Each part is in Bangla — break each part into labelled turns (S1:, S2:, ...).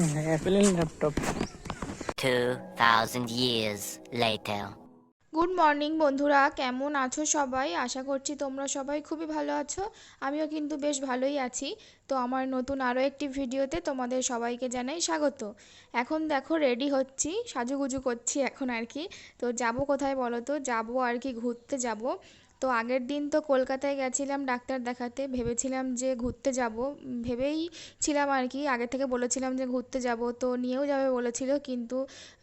S1: Apple and laptop.
S2: 2000 years later.
S3: Good morning বন্ধুরা, কেমন আছো সবাই? আশা করছি তোমরা সবাই খুবই ভালো আছো। আমিও কিন্তু বেশ ভালোই আছি। তো আমার নতুন আরও একটি ভিডিওতে তোমাদের সবাইকে জানাই স্বাগত। এখন দেখো রেডি হচ্ছি, সাজুগুজু করছি এখন আর কি। তো যাব কোথায় বলো তো? যাবো আর কি ঘুরতে যাব। তো আগের দিন তো কলকাতায় গেছিলাম ডাক্তার দেখাতে, ভেবেছিলাম যে ঘুরতে যাব, ভেবেই ছিলাম আর কি, আগে থেকে বলেছিলাম যে ঘুরতে যাব, তো নিয়েও যাবে বলেছিল, কিন্তু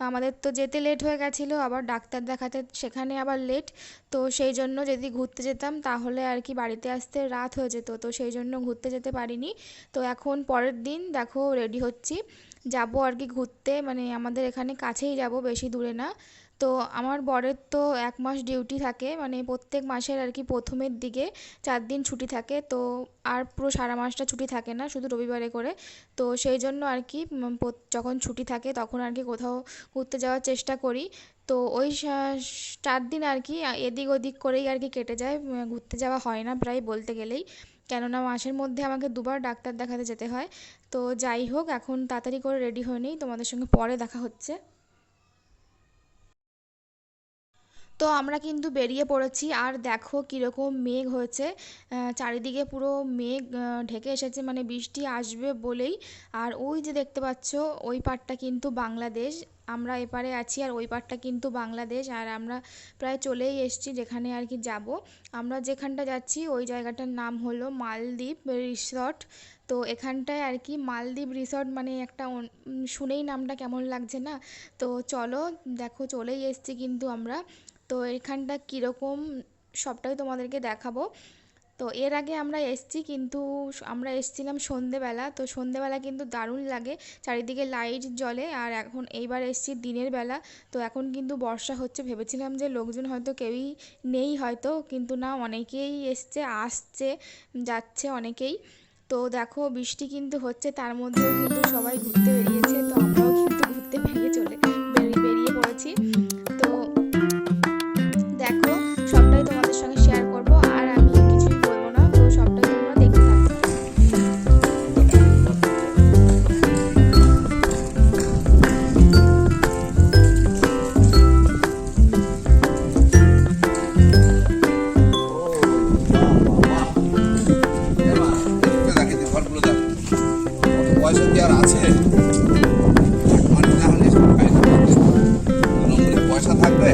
S3: আমাদের তো যেতে লেট হয়ে গেছিলো, আবার ডাক্তার দেখাতে সেখানে আবার লেট। তো সেই জন্য যদি ঘুরতে যেতাম তাহলে আর কি বাড়িতে আসতে রাত হয়ে যেত, তো সেই জন্য ঘুরতে যেতে পারিনি। তো এখন পরের দিন দেখো রেডি হচ্ছি, যাব আর কি ঘুরতে, মানে আমাদের এখানে কাছেই যাব, বেশি দূরে না। তো আমার বরের তো 1 মাস ডিউটি থাকে, মানে প্রত্যেক মাসের আর কি প্রথমের দিকে 4 দিন ছুটি থাকে, তো আর পুরো সারা মাসটা ছুটি থাকে না, শুধু রবিবারে করে। তো সেই জন্য আর কি যখন ছুটি থাকে তখন আর কি কোথাও ঘুরতে যাওয়ার চেষ্টা করি। তো ওই 4 দিন আর কি এদিক ওদিক করেই আর কি কেটে যায়, ঘুরতে যাওয়া হয় না প্রায় বলতে গেলেই, কেননা মাসের মধ্যে আমাকে দুবার ডাক্তার দেখাতে যেতে হয়। তো যাই হোক, এখন তাড়াতাড়ি করে রেডি হয়ে নিই, তোমাদের সঙ্গে পরে দেখা হচ্ছে। তো আমরা কিন্তু বেরিয়ে পড়েছি, আর দেখো কীরকম মেঘ হয়েছে, চারিদিকে পুরো মেঘ ঢেকে এসেছে, মানে বৃষ্টি আসবে বলেই। আর ওই যে দেখতে পাচ্ছ ওই পাড়টা কিন্তু বাংলাদেশ, আমরা এপারে আছি আর ওই পাড়টা কিন্তু বাংলাদেশ, আর আমরা প্রায় চলেই এসেছি যেখানে আর কি যাব। আমরা যেখানটা যাচ্ছি ওই জায়গাটার নাম হলো মালদ্বীপ রিসর্ট। তো এখানটায় আর কি মালদ্বীপ রিসর্ট, মানে একটা শুনেই নামটা কেমন লাগছে না? তো চলো, দেখো চলেই এসেছি কিন্তু আমরা। তো এখানটা কীরকম সবটাই তোমাদেরকে দেখাবো। তো এর আগে আমরা এসেছি, কিন্তু আমরা এসেছিলাম সন্ধেবেলা, তো সন্ধেবেলা কিন্তু দারুণ লাগে, চারিদিকে লাইট জ্বলে। আর এখন এইবার এসেছি দিনের বেলা, তো এখন কিন্তু বর্ষা হচ্ছে, ভেবেছিলাম যে লোকজন হয়তো কেউই নেই হয়তো, কিন্তু না, অনেকেই এসছে, আসছে যাচ্ছে অনেকেই। তো দেখো বৃষ্টি কিন্তু হচ্ছে, তার মধ্যেও কিন্তু সবাই ঘুরতে বেরিয়েছে, তো আমরাও কিন্তু ঘুরতে বেরিয়ে পড়েছি। তো দেখো সবটাই তোমাদের সঙ্গে শেয়ার করব, আর আমি কিছুই বলবো না, তো সবটাই তোমরা দেখতে থাকো।
S4: পয়সা কি আর আছে? মানে না হলে সব খাই না, পয়সা থাকবে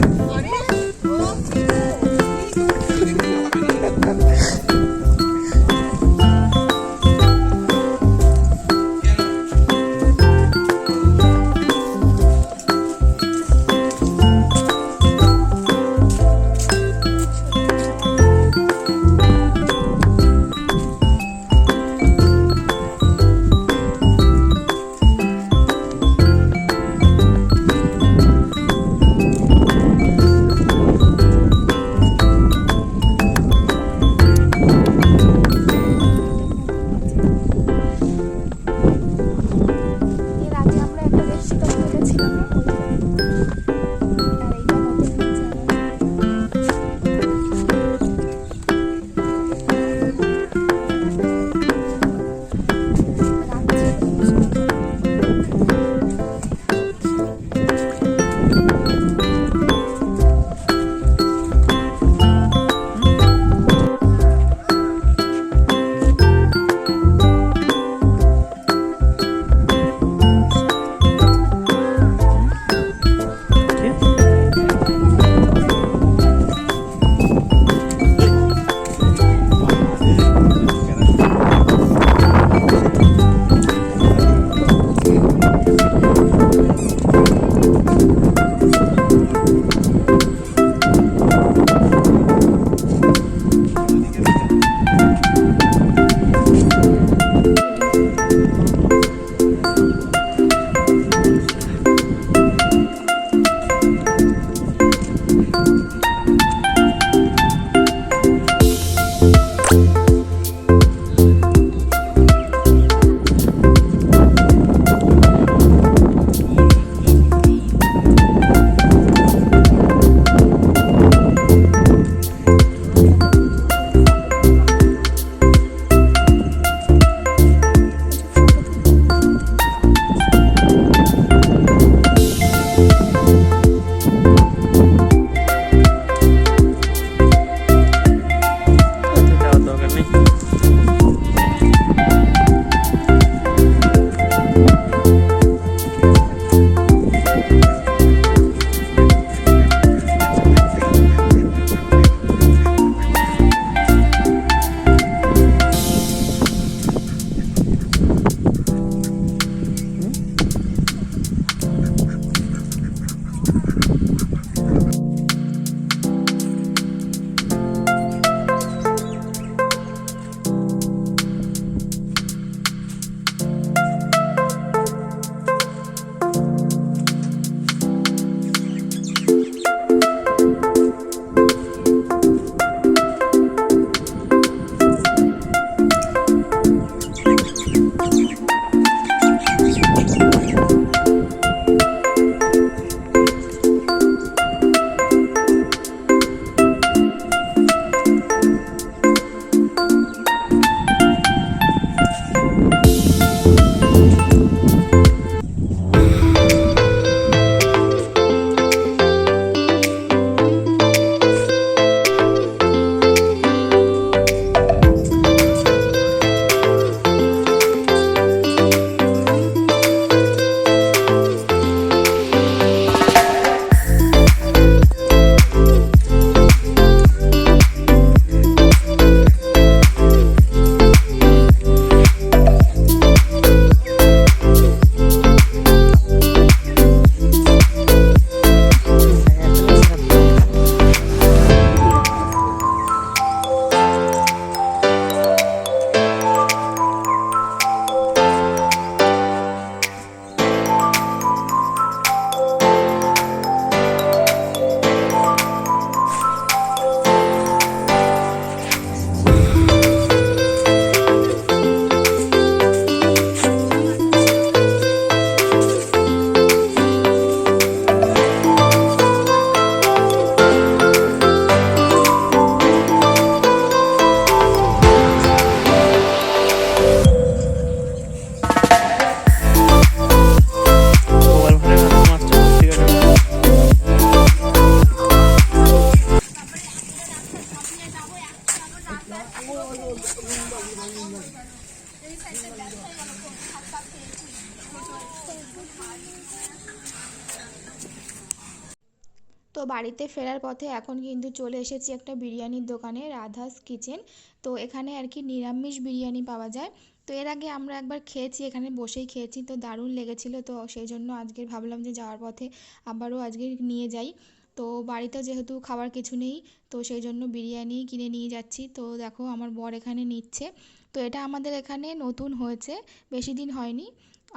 S3: তো বাড়িতে ফেরার পথে এখন কিন্তু চলে এসেছি একটা বিরিয়ানির দোকানে, রাধাস কিচেন। তো এখানে আর কি নিরামিষ বিরিয়ানি পাওয়া যায়। তো এর আগে আমরা একবার খেয়েছি, এখানে বসেই খেয়েছি, তো দারুণ লেগেছিল। তো সেই জন্য আজকে ভাবলাম যে যাওয়ার পথে আবারও আজকে নিয়ে যাই। তো বাড়িতে যেহেতু খাবার কিছু নেই, তো সেই জন্য বিরিয়ানি কিনে নিয়ে যাচ্ছি। তো দেখো আমার বর এখানে নিচ্ছে। তো এটা আমাদের এখানে নতুন হয়েছে, বেশি দিন হয়নি।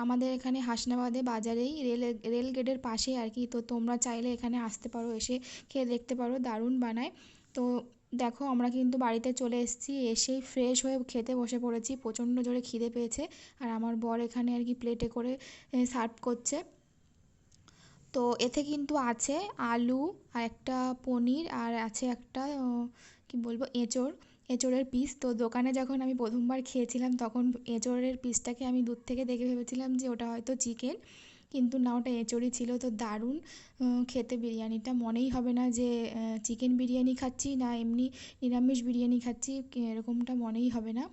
S3: আমাদের এখানে হাসনাবাদে বাজারেই রেল গেটের পাশে আর কি। তো তোমরা চাইলে এখানে আসতে পারো, এসে খেয়ে দেখতে পারো, দারুণ বানায়। তো দেখো আমরা কিন্তু বাড়িতে চলে এসেছি, এসেই ফ্রেশ হয়ে খেতে বসে পড়েছি, প্রচণ্ড জোরে খিদে পেয়েছে। আর আমার বর এখানে আর কি প্লেটে করে সার্ভ করছে। তো এতে কিন্তু আছে আলু আর একটা পনির, আর আছে একটা কি বলবো, এঁচোড়ের পিস। তো দোকানে যখন আমি প্রথমবার খেয়েছিলাম তখন এঁচোড়ের পিসটাকে আমি দূর থেকে দেখে ভেবেছিলাম যে ওটা হয়তো চিকেন, কিন্তু না, ওটা এঁচোড়ই ছিল। তো দারুণ খেতে বিরিয়ানিটা, মনেই হবে না যে চিকেন বিরিয়ানি খাচ্ছি না এমনি নিরামিষ বিরিয়ানি খাচ্ছি, এরকমটা মনেই হবে না।